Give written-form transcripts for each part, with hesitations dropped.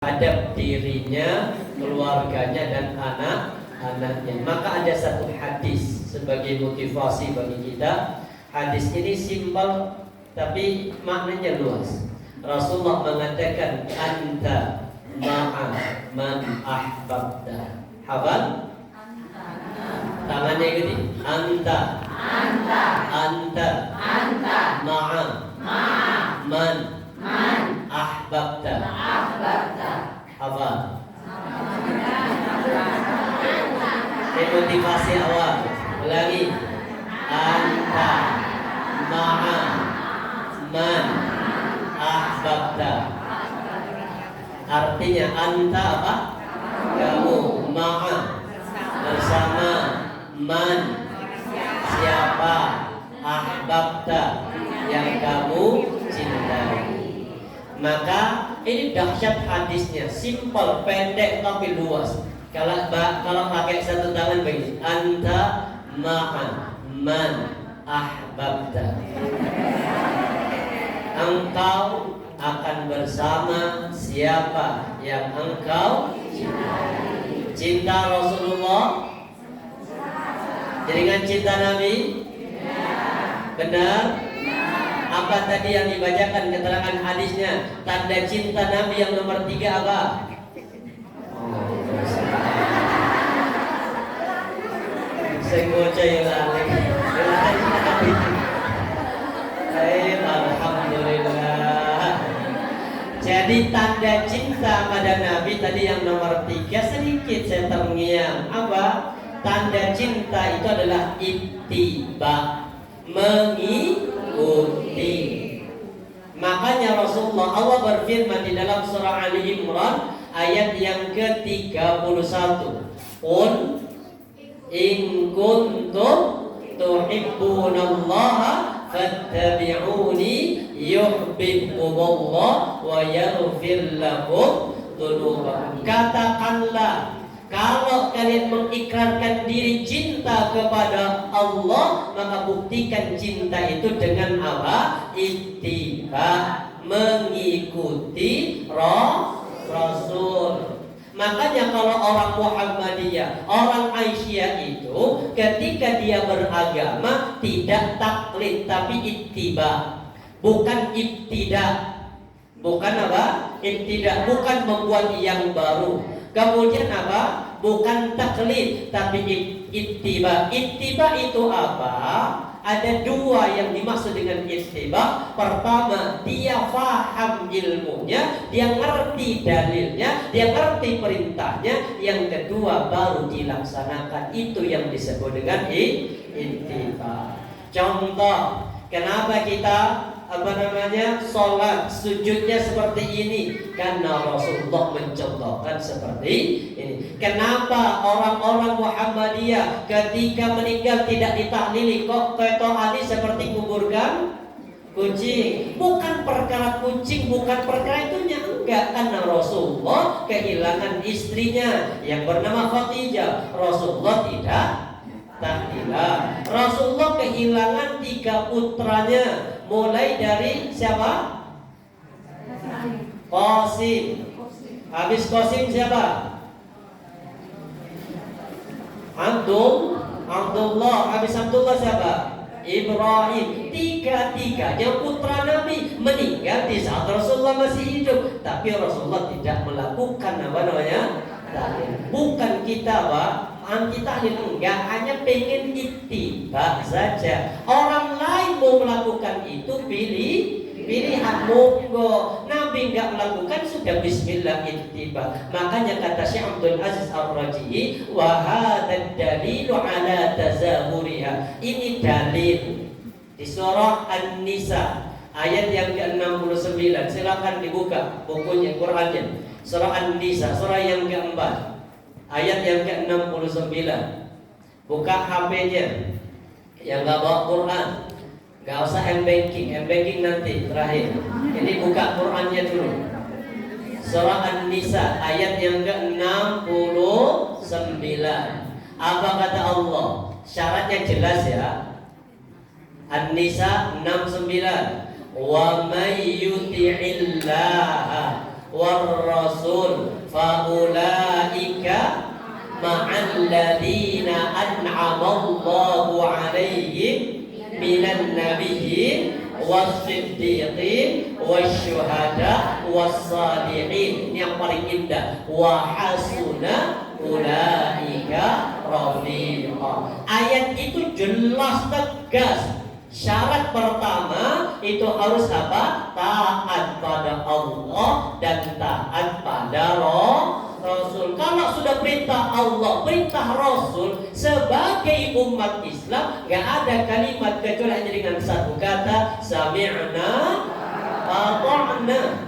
adab dirinya, keluarganya dan anak-anaknya. Maka ada satu hadis sebagai motivasi bagi kita. Hadis ini simpel tapi maknanya luas. Rasulullah mengatakan anta ma'a man ahbabta. Hafal? Tangannya gini. Anta ma'a man ahbabta. Hafal. Ini motivasi awal. Ulangi. Anta ma'a man ahbabta. Artinya anta apa? Kamu. Ma'a bersama. Man siapa? Ahbabta yang kamu cintai. Maka ini dahsyat hadisnya, simpel, pendek tapi luas. Kalau pakai satu tangan begini, anta ma'a man ahbabta. Engkau akan bersama siapa yang engkau cintai. Cinta Rasulullah jaringan cinta Nabi? Benar? Apa tadi yang dibacakan keterangan hadisnya? Tanda cinta Nabi yang nomor 3 apa? Alhamdulillah. Jadi tanda cinta pada Nabi tadi yang nomor 3 sedikit saya terngiang. Apa? Tanda cinta itu adalah ittiba, mengikuti. Makanya Rasulullah, Allah berfirman di dalam surah Ali Imran ayat yang ke-31, Qul in kuntum tuhibbunallaha fattabi'uni yuhibbukumullah wa yaghfir lakum dzunubakum. Katakanlah, kalau kalian mengikrarkan diri cinta kepada Allah, maka buktikan cinta itu dengan apa? Ittiba, mengikuti Rasul. Makanya kalau orang Muhammadiyah, orang Aisyah itu ketika dia beragama tidak taklid tapi ittiba, bukan ibtida. Bukan apa? Ibtida, bukan membuat yang baru. Kemudian apa? Bukan taklid tapi ittiba. Ittiba itu apa? Ada 2 yang dimaksud dengan ittiba. Pertama, dia faham ilmunya, dia ngerti dalilnya, dia ngerti perintahnya. Yang kedua, baru dilaksanakan. Itu yang disebut dengan ittiba. Contoh, kenapa kita sholat sujudnya seperti ini? Karena Rasulullah mencontohkan seperti ini. Kenapa orang-orang Muhammadiyah ketika meninggal tidak ditahlili? Kok ketohani seperti kuburkan kucing? Bukan perkara kucing, bukan perkara itunya, enggak. Karena Rasulullah kehilangan istrinya yang bernama Khadijah. Rasulullah tidak tahlilan. Rasulullah kehilangan 3 putranya. Mulai dari siapa? Qasim. Habis Qasim siapa? Abdullah. Habis Abdullah siapa? Ibrahim. 3-tiganya putra Nabi meninggal di saat Rasulullah masih hidup. Tapi Rasulullah tidak melakukan bukan kita anti tahlil, enggak, hanya pengen ittiba saja. Orang lain mau melakukan itu pilihan, monggo. Nabi enggak melakukan, sudah bismillah ittiba. Makanya kata Syekh Abdul Aziz Ar-Raji'i, wa hadzal dalilu ala tazahuriha. Ini dalil di surah An-Nisa ayat yang ke-69. Silakan dibuka bukunya, Qur'annya. Surah An-Nisa, surah yang ke-4 ayat yang ke-69. Buka HP-nya. Yang gak bawa Quran, gak usah M-Banking nanti terakhir. Ini buka Qurannya dulu. Surah An-Nisa ayat yang ke-69. Apa kata Allah? Syaratnya jelas ya. An-Nisa 69. Wa may yuti'illah war rasul faulaika ma'al ladzina an'amallahu 'alaihim minan nabiyyin was-siddiqin wasyuhada was-salihin. Yang paling indah wa hasuna ulaika rafiqa. Ayat itu jelas tegas. Syarat pertama itu harus apa? Taat pada Allah dan taat pada Rasul. Kalau sudah perintah Allah, perintah Rasul, sebagai umat Islam gak ada kalimat kecuali hanya dengan satu kata, sami'na ata'na.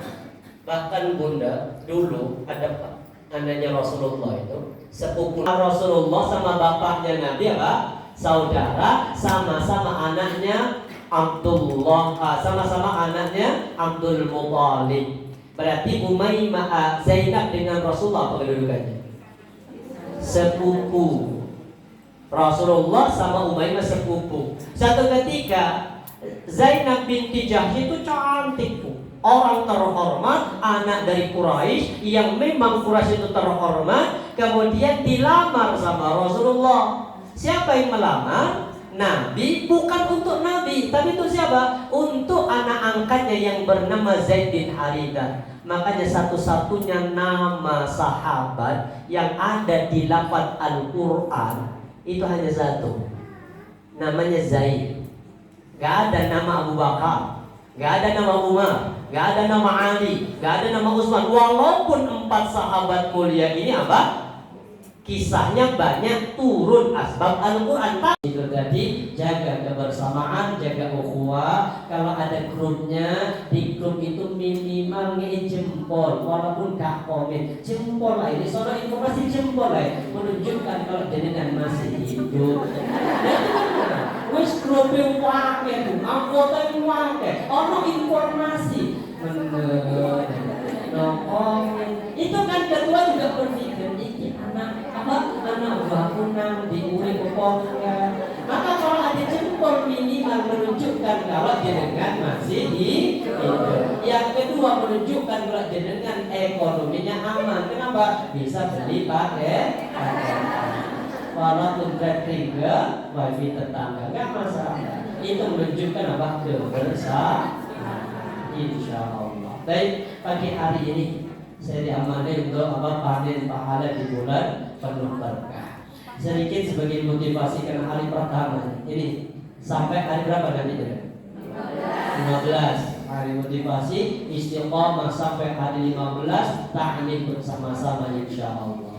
Bahkan bunda dulu ada anaknya Rasulullah itu sepupu Rasulullah sama bapaknya Nabi apa? Saudara, sama-sama anaknya Abdullah, sama-sama anaknya Abdul Muthalib. Berarti Umaymah Zainab dengan Rasulullah apa kedudukannya? Sepupu. Rasulullah sama Umaymah sepupu. Satu ketika Zainab binti Jahsy itu cantik, orang terhormat, anak dari Quraisy yang memang Quraisy itu terhormat, kemudian dilamar sama Rasulullah. Siapa yang melamar? Nabi. Bukan untuk Nabi, tapi itu siapa? Untuk anak angkatnya yang bernama Zaid bin Harithah. Makanya satu-satunya nama sahabat yang ada di lafaz Al-Quran itu hanya satu, namanya Zaid. Gak ada nama Abu Bakar, gak ada nama Umar, gak ada nama Ali, gak ada nama Utsman. Walaupun 4 sahabat mulia ini apa? Kisahnya banyak turun asbab Al-Quran. Itu tadi jaga kebersamaan, jaga ukhuwah. Kalau ada grupnya, di grup itu minimal jempol, walaupun gak komen, jempol lah. Ini soal informasi jempol lah, menunjukkan kalau jenengan masih hidup. Wis grupe wae tuh, anggota wae, ono informasi. Bener. Itu kan ketua juga berpikir ini anak bangunan diuri pokoknya. Maka kalau ada jempol minimal menunjukkan kalau jenengan masih hidup. Yang kedua menunjukkan kalau jenengan ekonominya aman. Kenapa? Bisa beli pakai walaupun traveling ke wifi tetangga nggak masalah. Itu menunjukkan apa? Kebersamaan. Insya Allah. Baik, pagi hari ini saya diamanai untuk panen pahala di bulan penuh berkah. Sedikit sebagai motivasi karena hari pertama ini sampai hari berapa nanti? 15. Hari motivasi istiqomah sampai hari 15 ta'lim bersama-sama insya Allah.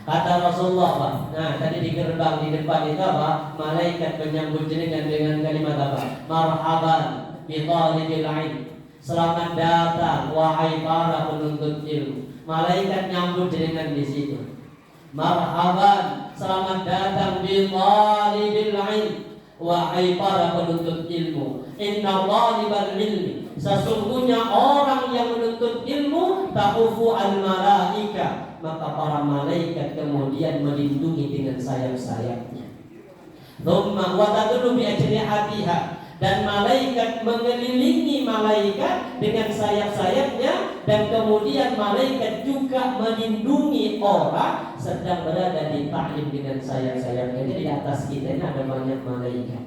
Kata Rasulullah Pak, nah tadi di gerbang di depan itu apa? Malaikat menyambut jenengan dengan kalimat apa? Marhaban bi talibil ilm. Selamat datang wahai para penuntut ilmu. Malaikat nyambut jenengan di situ. Marhaban, selamat datang bi talibil ilm. Wahai para penuntut ilmu. Inna talibal ilmi, sesungguhnya orang yang menuntut ilmu tahufu al malaika, maka para malaikat kemudian melindungi dengan sayap-sayapnya. Thumma wa tadullu bi ajnihatiha, dan malaikat mengelilingi malaikat dengan sayap-sayapnya, dan kemudian malaikat juga melindungi orang sedang berada di ta'lim dengan sayap-sayapnya. Jadi di atas kita ini ada banyak malaikat.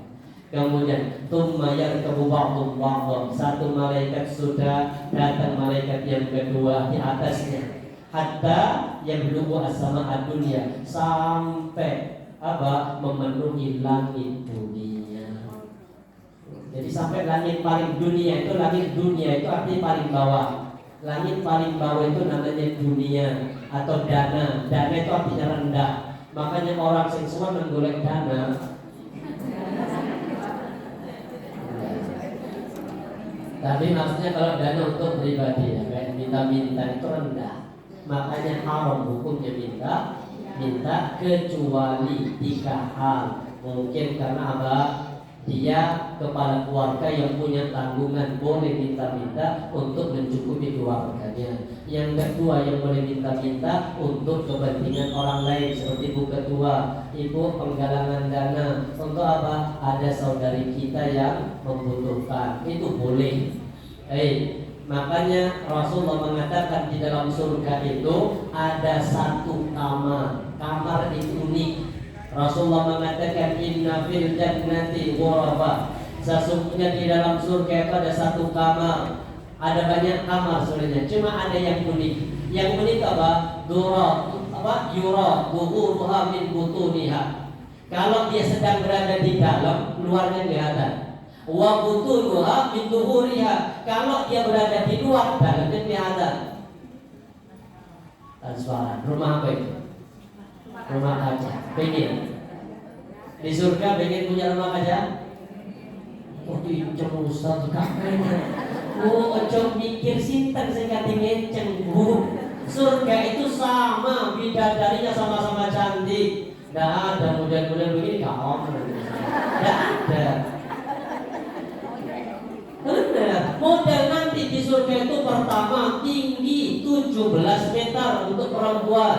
Kemudian tsumma yarkabu ba'dhum ba'dhan, satu malaikat sudah datang, malaikat yang kedua di atasnya, hatta yablughu as-sama'ad dunya, sampai apa? Memenuhi langit dunia. Jadi sampai langit paling dunia itu, langit dunia itu artinya paling bawah. Langit paling bawah itu namanya dunia atau dana. Dana itu artinya rendah. Makanya orang seksual menggolek dana. Tapi maksudnya kalau dana untuk pribadi ya, kayak minta-minta itu rendah. Makanya haram hukumnya minta kecuali 3 hal. Mungkin karena apa? Dia kepala keluarga yang punya tanggungan, boleh minta-minta untuk mencukupi keluarganya. Yang kedua yang boleh minta-minta untuk kepentingan orang lain, seperti ibu ketua, ibu penggalangan dana untuk apa? Ada saudari kita yang membutuhkan, itu boleh. Makanya Rasulullah mengatakan di dalam surga itu ada satu kamar. Kamar itu unik. Rasulullah mengatakan inna fil jannati ghurafa. Sesungguhnya di dalam surga itu ada satu kamar. Ada banyak kamar sebenarnya, cuma ada yang unik. Yang unik apa? Yura buhuruha min butuniha. Kalau dia sedang berada di dalam, luarnya kelihatan. Wa butunuha min duhuriha. Kalau dia berada di luar, dalamnya kelihatan. Transparan. Rumah apa itu? Rumah kaca. Pengen di surga pengen punya rumah kaca? Oh itu Ustaz kakaknya. Oh ojo mikir sinten sing kate ngenceng Bu. Surga itu sama, bidadarinya sama-sama cantik. Nggak ada model-model begini, nggak ada. Nggak ada. Benar, model nanti di surga itu pertama tinggi 17 meter untuk perempuan.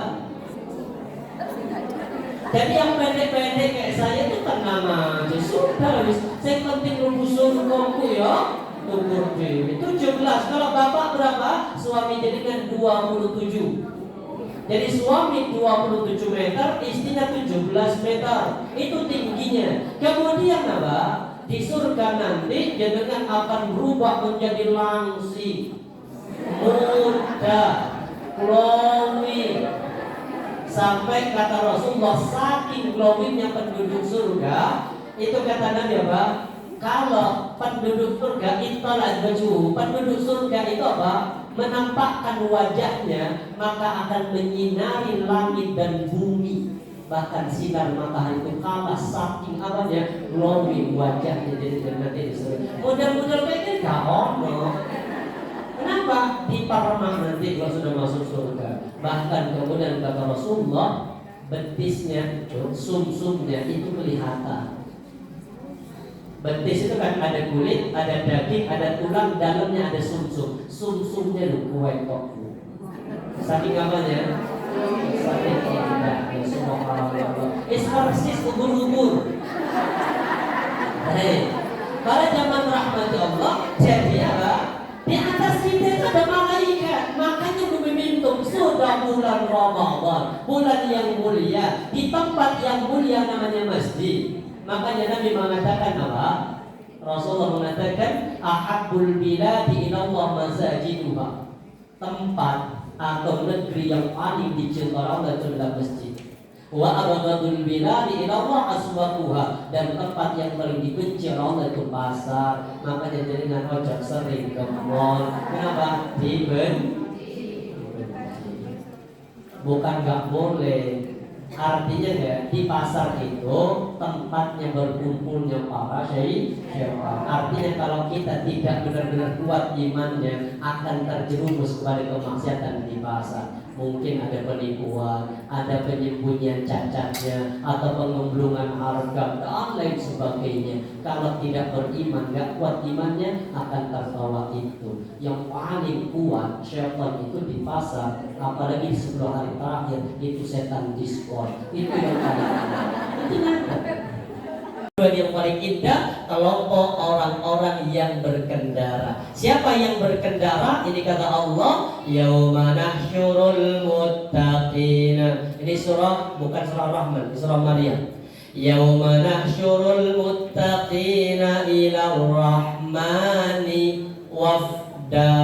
Jadi yang pendek-pendek kayak saya itu tenang aja, sudah habis. Saya penting lulus surgaku ya. Ukur dewi 17. Kalau bapak berapa? Suami jadikan 27. Jadi suami 27 meter, istrinya 17 meter. Itu tingginya. Kemudian apa? Di surga nanti jenengan akan berubah menjadi langsing, muda, glowing. Sampai kata Rasulullah saking glowingnya penduduk surga, itu kata Nabi apa? Kalau penduduk surga italah baju, penduduk surga itu apa? Menampakkan wajahnya, maka akan menyinari langit dan bumi. Bahkan sinar matahari itu kalah saking apanya glowing wajahnya. Jadi nanti disebut model-model kayak gini gak ono. Kenapa? Dipermah nanti kalau sudah masuk surga. Bahkan kemudian kata Rasulullah, betisnya, sum-sumnya itu kelihatan. Betis itu kan ada kulit, ada daging, ada tulang, dalamnya ada sum-sum. Sum-sumnya lu kuat kok. Saking apanya? Saking indahnya semua orang. Persis ubur-ubur. Hei, pada zaman rahmati Allah, jadi apa? Di atas kita itu ada malaikat. Makanya meminta sudah bulan Ramadan, bulan yang mulia, di tempat yang mulia namanya masjid. Makanya Nabi mengatakan apa? Rasulullah mengatakan ahabbul biladi ilallah masajiduha. Tempat atau negeri yang paling dicintai Allah itu adalah masjid. Wa abghadul biladi ilallah aswaquha. Dan tempat yang paling dibenci Allah itu pasar. Makanya dengan ojek sering ke mall. Kenapa? Bukan nggak boleh. Artinya ya, di pasar itu tempatnya berkumpulnya para syaitan. Artinya kalau kita tidak benar-benar kuat imannya, akan terjerumus kepada kemaksiatan di pasar. Mungkin ada penipuan, ada penyembunyian cacatnya, atau pengemblungan harga dan lain sebagainya. Kalau tidak beriman, nggak kuat imannya, akan terbawa itu. Yang paling kuat syaitan itu di pasar, apalagi di 10 hari terakhir itu setan diskon. Itu yang paling indah. Yang paling indah kelompok orang-orang yang berkendara. Siapa yang berkendara? Ini kata Allah, yauma nahsyurul muttaqina. Ini surah, bukan surah Rahman, ini surah Maryam. Yauma nahsyurul muttaqina ila rahmani wafda.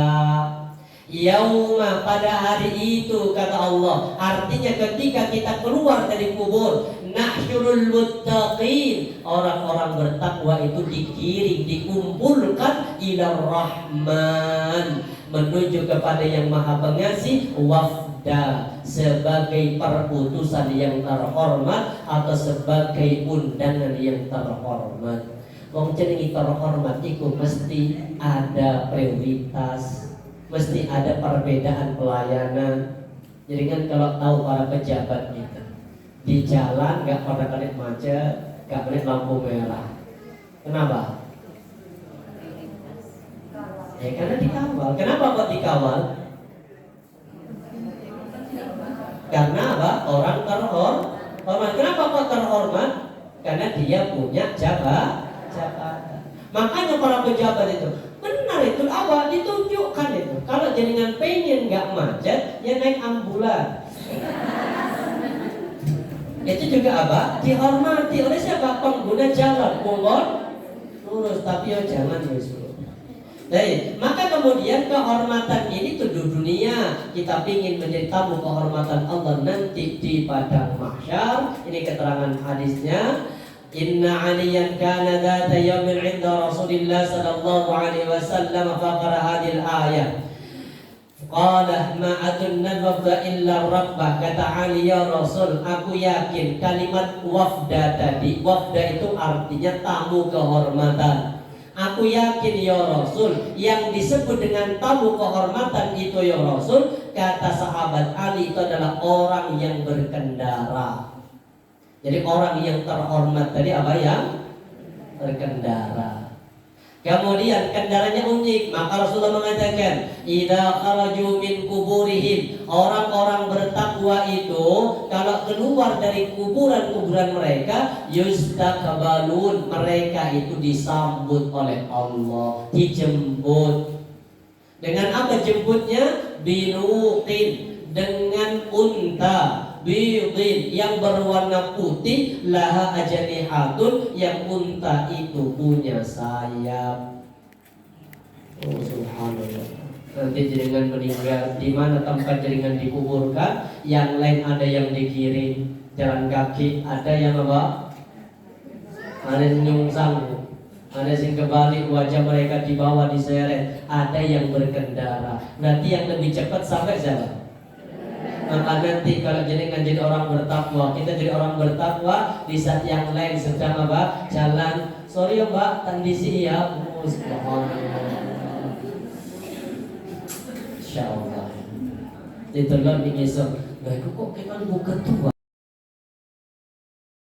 Yauma, pada hari itu kata Allah. Artinya ketika kita keluar dari kubur, nahsyurul muttaqin, orang-orang bertakwa itu dikiring, dikumpulkan ila rahman, menuju kepada yang maha pengasih, wafda, sebagai perutusan yang terhormat atau sebagai undangan yang terhormat. Wong jenenge terhormat iku mesti ada prioritas, mesti ada perbedaan pelayanan. Jadi kan kalau tahu para pejabat kita di jalan nggak pada kali macet, nggak kali lampu merah. Kenapa? Ya karena dikawal. Kenapa kok dikawal? Karena apa? Orang terhormat. Kenapa kok terhormat? Karena dia punya jabatan. Makanya para pejabat itu benar itu apa? Ditunjukkan ya. jenengan pengen nggak macet, ya naik ambulan. Itu juga apa? Dihormati oleh siapa? Pengguna jalan. Mohon lurus, tapi ya jangan disuruh. Baik, maka kemudian kehormatan ini tuh dunia. Kita ingin menjadi tamu kehormatan Allah nanti di padang mahsyar. Ini keterangan hadisnya. Inna aliyan kana dhata yawmin 'inda Rasulillah sallallahu alaihi wasallam faqara hadhihi al-ayah. Qala ma adunna wafda illa rabbah. Kata Ali, ya Rasul, aku yakin kalimat wafda tadi, wafda itu artinya tamu kehormatan. Aku yakin ya Rasul, yang disebut dengan tamu kehormatan itu ya Rasul, kata sahabat Ali, itu adalah orang yang berkendara. Jadi orang yang terhormat tadi apa? Yang berkendara. Kemudian kendaranya unik, maka Rasulullah mengatakan, idza kharaju min kuburihim, orang-orang bertakwa itu kalau keluar dari kuburan-kuburan mereka, yustaqbalun, mereka itu disambut oleh Allah, dijemput. Dengan apa jemputnya? Binuqin, dengan unta, bidin yang berwarna putih, laha ajnihatun, yang unta itu punya sayap. Oh subhanallah. Nanti jenengan meninggal, di mana tempat jenengan dikuburkan, yang lain ada yang dikirim jalan kaki, ada yang apa? Ada yang nyungsang, ada yang kebalik, wajah mereka dibawa diseret, ada yang berkendara. Berarti yang lebih cepat sampai siapa? Maka nanti kalau jenengan jadi orang bertakwa, kita jadi orang bertakwa, di saat yang lain sedang apa? Jalan. Sorry ya Mbak, kondisi ya. Insyaallah. Itulah ini so. Baik kok kita bukan tua.